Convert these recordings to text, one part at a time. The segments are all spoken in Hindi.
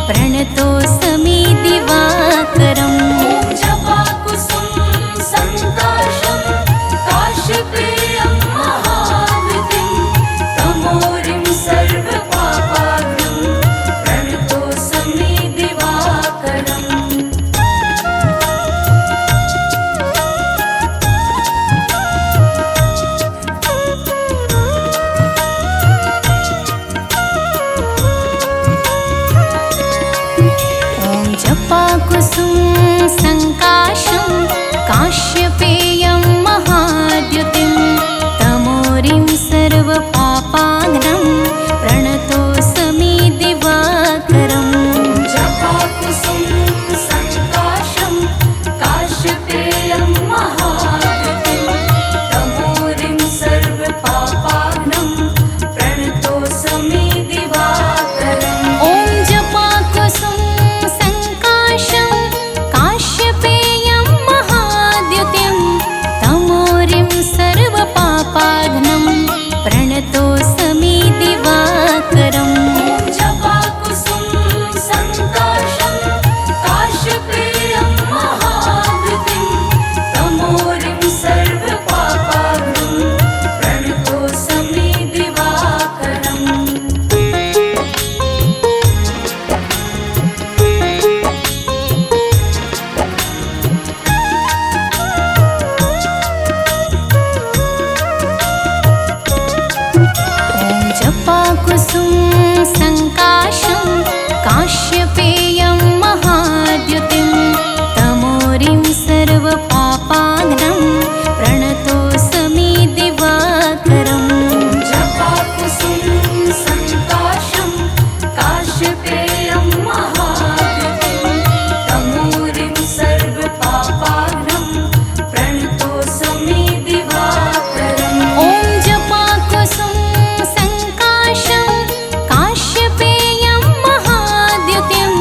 प्रणतोऽस्मि दिवाकरम्। ॐ जपाकुसुम सङ्काशं काश्यपेयं महाद्युतिं तमोरिं सर्वपापाग्नं प्रणतोऽस्मि दिवाकरम्। जपाकुसुम सङ्काशं काश्यपेयं महाद्युतिं तमोरिं सर्वपापाग्नं प्रणतोऽस्मि दिवाकरम्। जपाकुसुम सङ्काशं काश्यपेयं महाद्युतिं तमोरिं सर्वपापाग्नं प्रणतोऽस्मि दिवाकरम्। ॐ जपाकुसुम सङ्काशं काश्यपेयं महाद्युतिं तमोरिं सर्वपापाग्नं प्रणतोऽस्मि दिवाकरम्। ॐ जपाकुसुम सङ्काशं काश्यपेयं महाद्युतिं तमोरिं सर्वपापाग्नं प्रणतोऽस्मि दिवाकरम्। ॐ जपाकुसुम सङ्काशं काश्यपेयं महाद्युतिं तमोरिं सर्वपापाग्नं प्रणतोऽस्मि दिवाकरम्। जपाकुसुम सङ्काशं काश्यपेयं महाद्युतिं तमोरिं सर्वपापाग्नं प्रणतोऽस्मि दिवाकरम्। ॐ जपाकुसुम सङ्काशं काश्यपेयं महाद्युतिं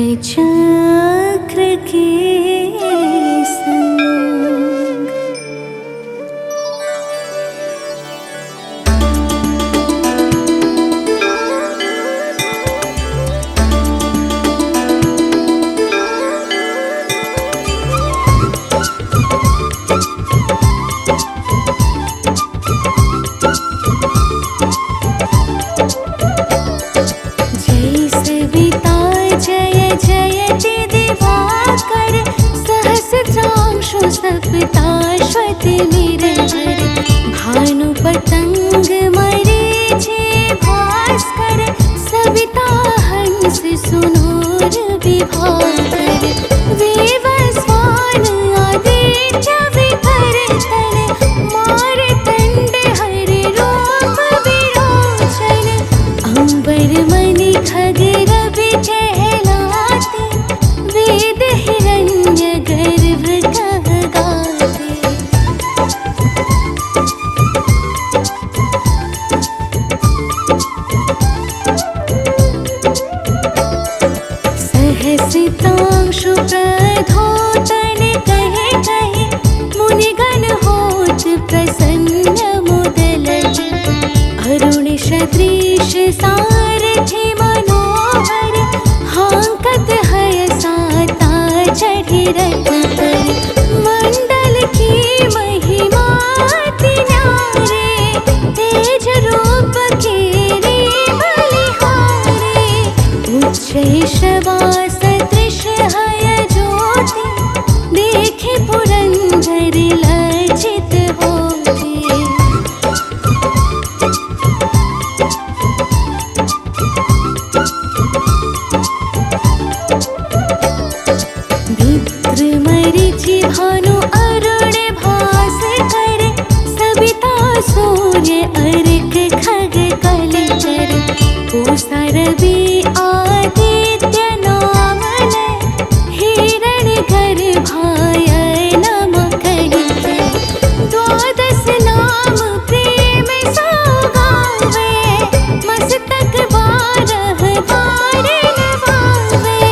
चक्र के संग। सप्ताश्वति निरंजन भानु पतंग मरीचि भास्कर सविता हंस सुनूर विभाकर वेवस्वान आदित्य विभर तन मारतंड हरि रूप विरोचन अंबर मणि खग रवि कहलाते वेद हिरण्य गर्भ सहसितांशु प्रधोतन कहे कहे मुनिगण होत प्रसन्न मुदलति अरुण सदृश सारथि मनोहर हांकत हय साता चढ़ि रथ पर मंडल की महिमा अति न्यारे तेज रूप केरे बलिहारे उच्च शवास हय ज्योति देखे पुरंदर लज्जित होते मित्र मरीचि भानु अरुण भास्कर सविता सूर्य अर्क खग कलचर पूषा रवि आदित्य नाम हिरण गर्भाय नम कहिके द्वादश नाम प्रेम सौगावे मस्तक बारह बार नवावे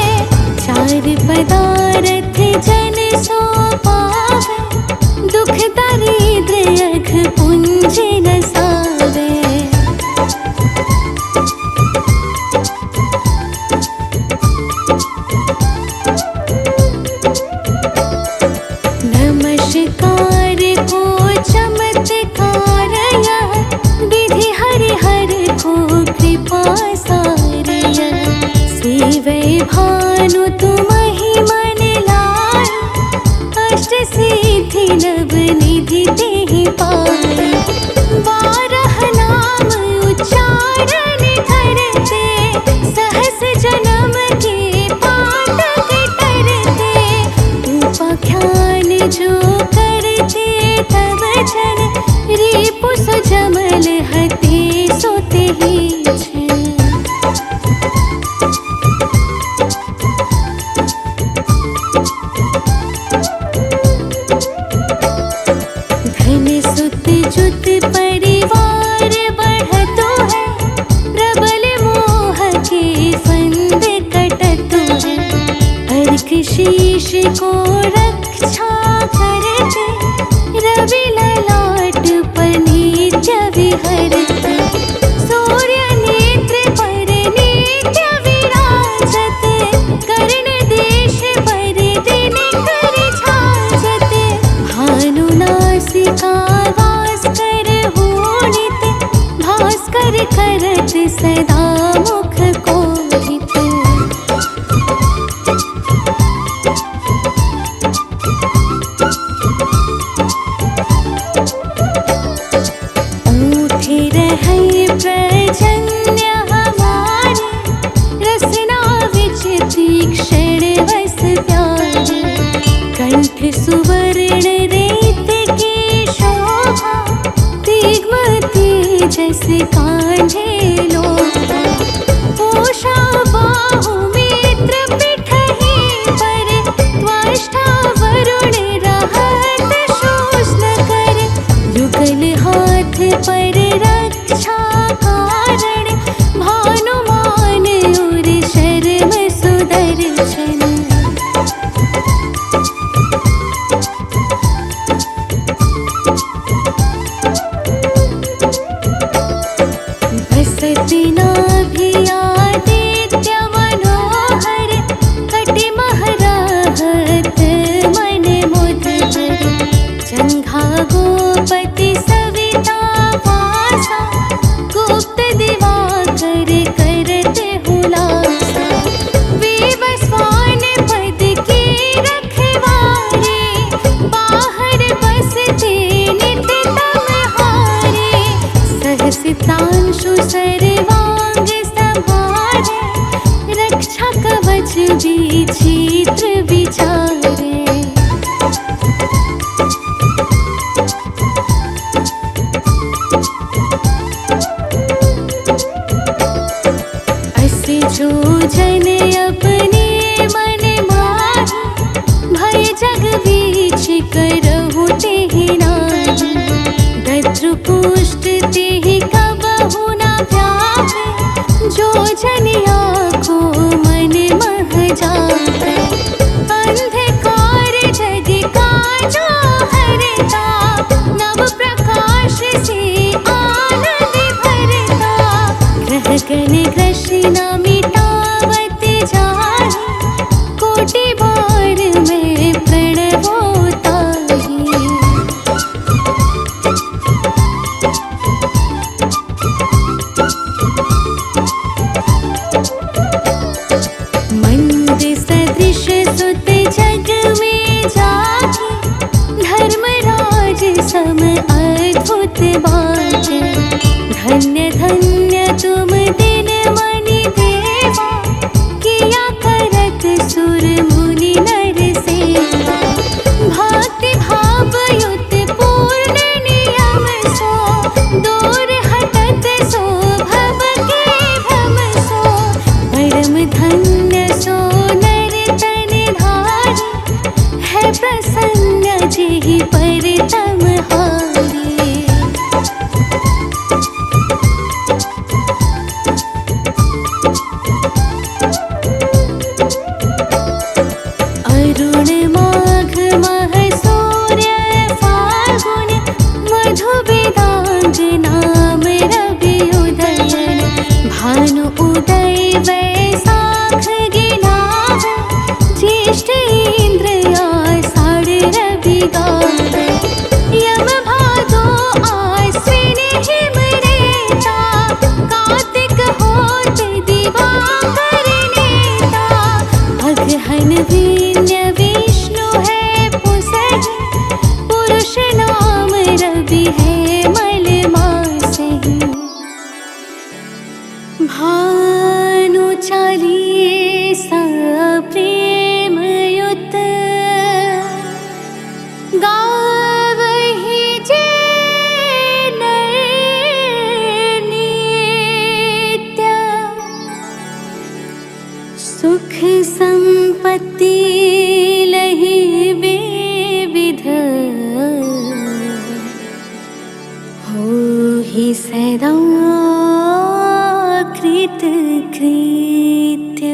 चार पदारथ जन सो पावे दुख दारिद्र अघ पुंज नसावे नमस्कार को चमत्कार यह विधि हरिहर को कृपा सार यह सेवै भानु तुमहि मन लाय अष्ट सिद्धि नव निधि देहि पाय बारह नाम उच्चारण करते सहस जन्म के पातक करते उपाख्यान जो करते तब जन रिपु सजमल हते सोते ही छन धन सुत जुत परिवार बढ़तो है प्रबल मोह के फंद कटतो है अर्क शीश को रक्षा करते रवि ललाट पर नित्य विहरते सूर्य नेत्र पर नित्य विराजते कर्ण देश पर दिन कर छाजते भानु नासिका वास कर होनित भास्कर करत सदा मुख कोहित प्रजन्य हमारे रसना विच तीक्ष्ण वस प्यारे कंठ सुवर्ण रेत की शोभा दिग्म तेजस कांझे लोभा पोषा बाहु मित्र पिठहि पर त्वष्टा वरुण रहत शोषण कर युगल हाथ पर रक्षा कारण भानुमान और शर्म सुदर्शन विचित्र विचारे। असे जो जन अपने मन माही, भय जग बीच करहु तेहि नाही। दद्रुपुष्ट तेहि कबहु न व्यापे, जो जनिया को मन मह जापे। अंधकार जग का जो हरता, नव प्रकाश से आनंद भरता। ग्रह गण ग्रसिन मिटावत जाहि, कोटि बार में प्रणवो ताहि। मंद सदृश सुत जग में जाहि, धर्मराज सम अद्भुत बाटे। धन्य धन्य तुम दिन मनि देवा, किया करत सुर मुनि नर सेवा। भक्ति भाव युत पूर्ण नियम सो, दूर हटत सो भव के भ्रम सो। परम धन्य सो नर तन धारी, है प्रसन्न जेहि पर तम हारी। अरुण माघ मह सूर्य फाल्गुन, मधु वेदांग नाम रवि उदयन। भानु उदय वैशाख गिनावे, ज्येष्ठ इंद्र आषाढ़ रवि गावे। यम भादो आश्विन हिम रेता, कार्तिक होत दिवाकर नेता। अगहन वीन्य विष्णु है पुसहि, पुरुष नाम रवि है मल मासहि। भानु चालीसा प्रेम युत, गावहि जे नर नित्य। सुख संपत्ति लहि विविध, होहि सदा कृत कृत्य।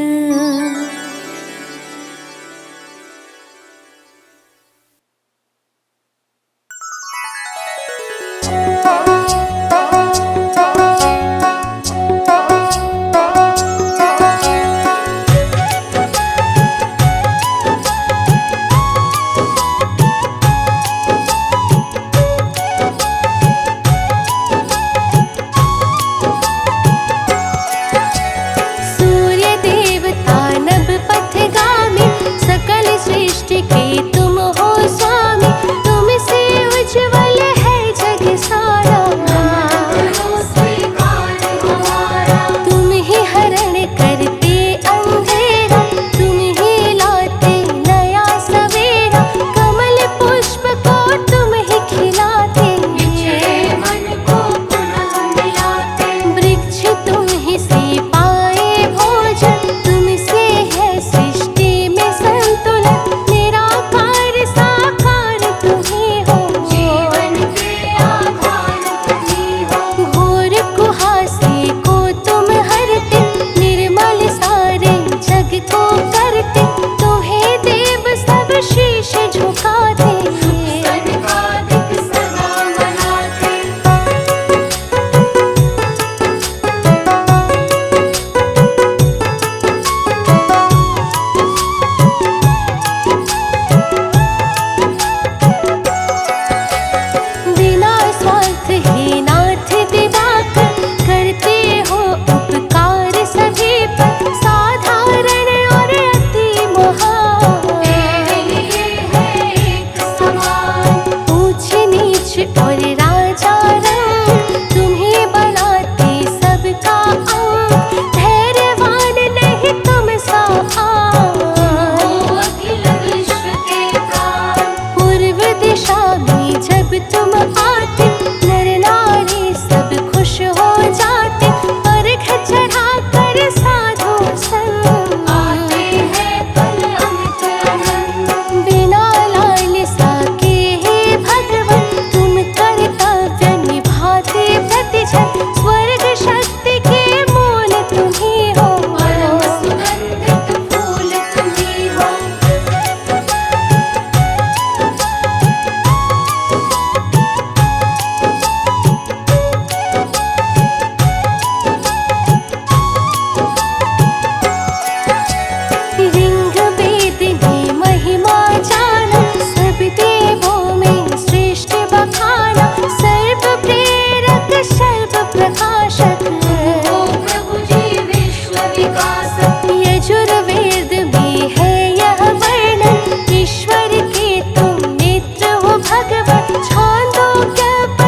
यजुर्वेद में है यह वर्णन, ईश्वर के तुम नेत्र हो भगवत, छांदोग्योपनिषद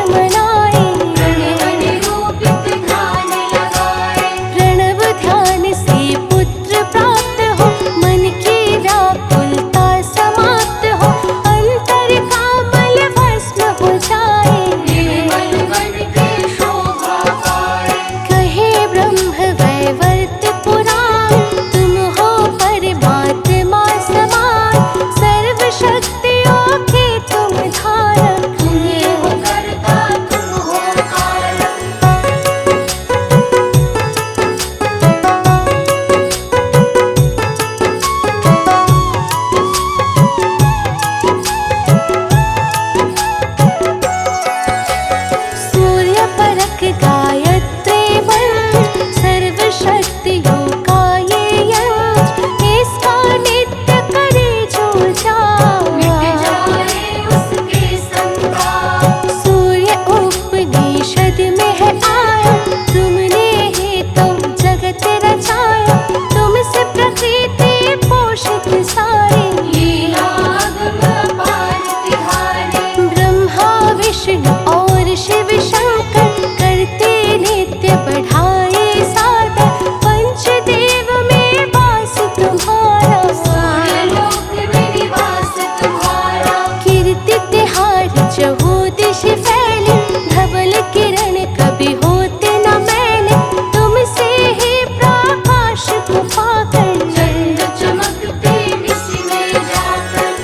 मनाए। निरूपित ध्यान लगाए, प्रणव ध्यान से पुत्र प्राप्त हो, मन की व्याकुलता समाप्त हो, अंतर का मल भस्म हो जाए। निर्मल वन की शोभा पाए, कहे ब्रह्म वैवर्त पुराण, तुम हो परमात्मा समान, सर्व शक्तियों के तुम धारक। तुम ये हो करता तुम हो कारक। सूर्य परक गायत्री मंत्र, सर्व शक्तियों का ये यंत्र, इसका नित्य करे जो मिट जाए। जाए उसके संताप, सूर्य उपनिषद में है आया, तुमने ही तो जगत रचाया, तुमसे प्रकृति पोषित सारी। लीलागम अपार तिहारे, ब्रह्मा विष्णु और शिव शंकर, करते नित्य बढ़ाए सादर, पंचदेव में वास तुम्हारा। सूर्यलोक में निवास तुम्हारा। कीर्ति तिहार चहु दिश फैले, धवल किरण कभी होते न मैले, तुमसे ही प्रकाश को पाकर। चंद्र चमकते निश में जाकर,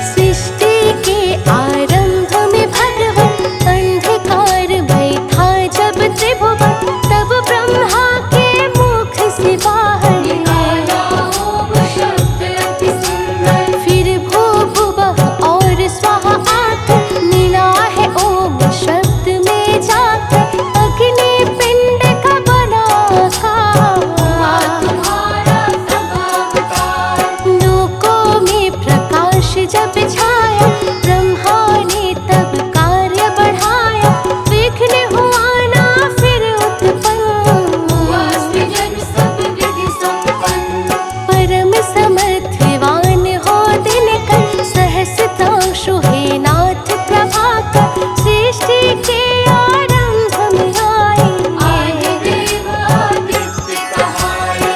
सृष्टि के आरंभ में भगवन, अंधकारमय था जब त्रिभुवन, तब ब्रह्मा के मुख से बाहर निकाला ओम शब्द अति सुंदर। फिर भू भुवः और स्वाहा आकर, मिला है ओम शब्द में जाकर, अग्नि पिंड का बना हुआ आकार। तुम्हारा सब अवतार, लोकों में प्रकाश जब छाया, ब्रह्मा ने तब कार्य बढ़ाया, विघ्न हुआ ना फिर उत्पन्न। हुआ सृजन सब विधि संपन्न। परम समर्थिवान हो दिनकर, सहस्त्रांशु हे नाथ प्रभाकर, सृष्टि के आरंभ में आए। आदि देव आदित्य कहाए,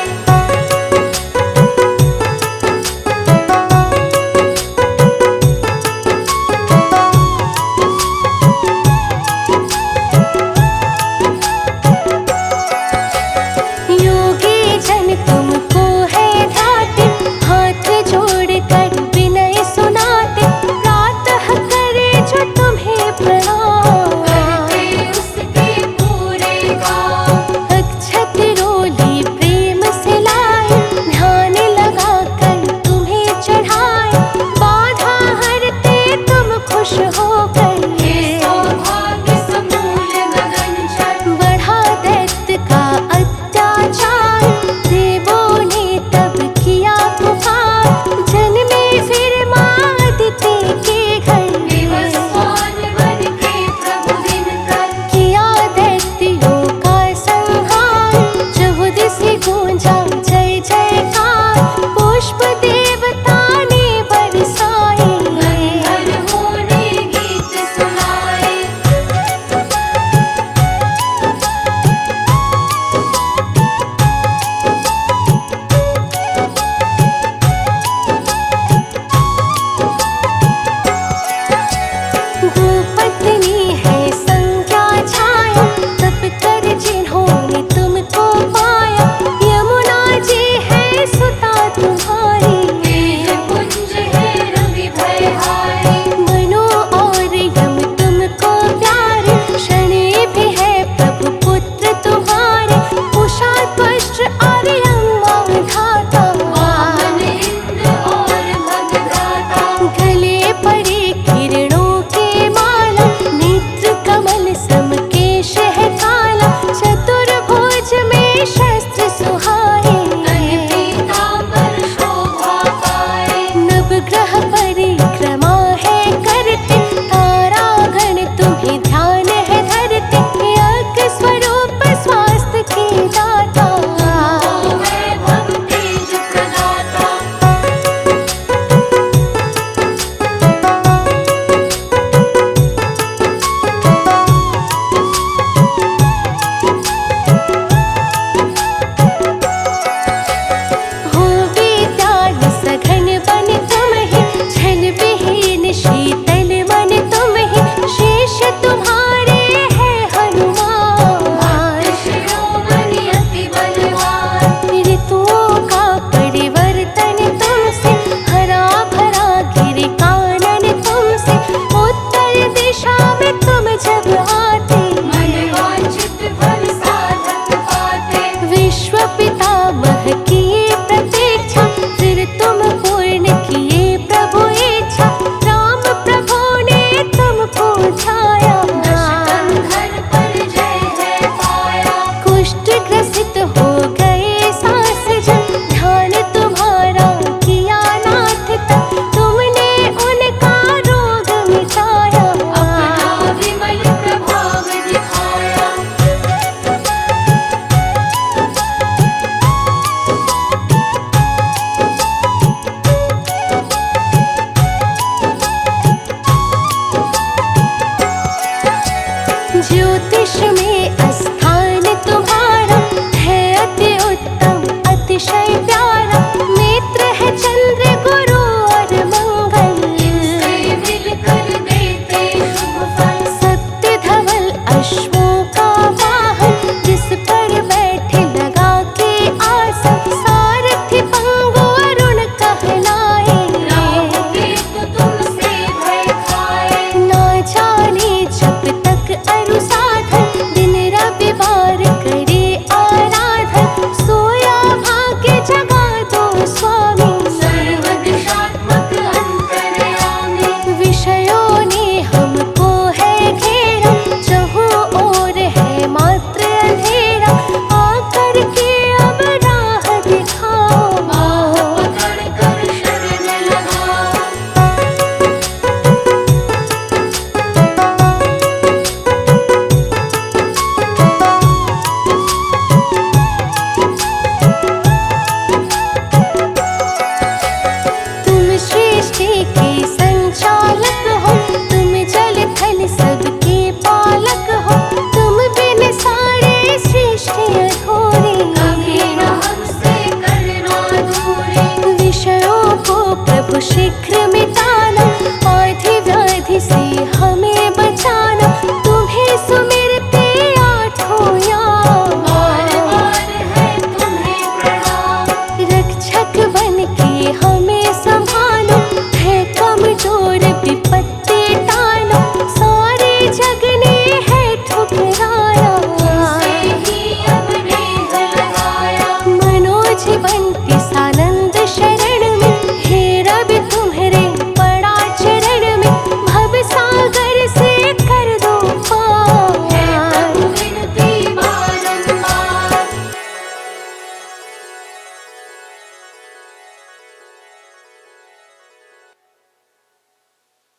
योगी जन तुमको है ध्याते, हाथ जोड़कर विनय सुनाते, प्रातः करे जो तुम्हें प्रणाम। करते उसके पूरे काम। अक्षत रोली प्रेम से लाए, ध्यान लगाकर तुम्हें चढ़ाए, बाधा हरते तुम खुश होकर। ये सौभाग्य समूल गगन चर, बढ़ा दैत्य का अत्याचार, देवों ने तब किया पुकार, जन्मे फिर माँ अदिति के घर। विवस्वान बन के प्रभु दिनकर, किया दैत्यों का संहार, चहुदिश गूंजा जय जयकार, पुष्प देवता ने बरसाए। हर होने गीत सुनाए, भूपत्नी है संज्ञा छाया, तप कर जिन्होंने तुमको पाया, यमुना जी है सुता तुम्हारी। शीघ्र में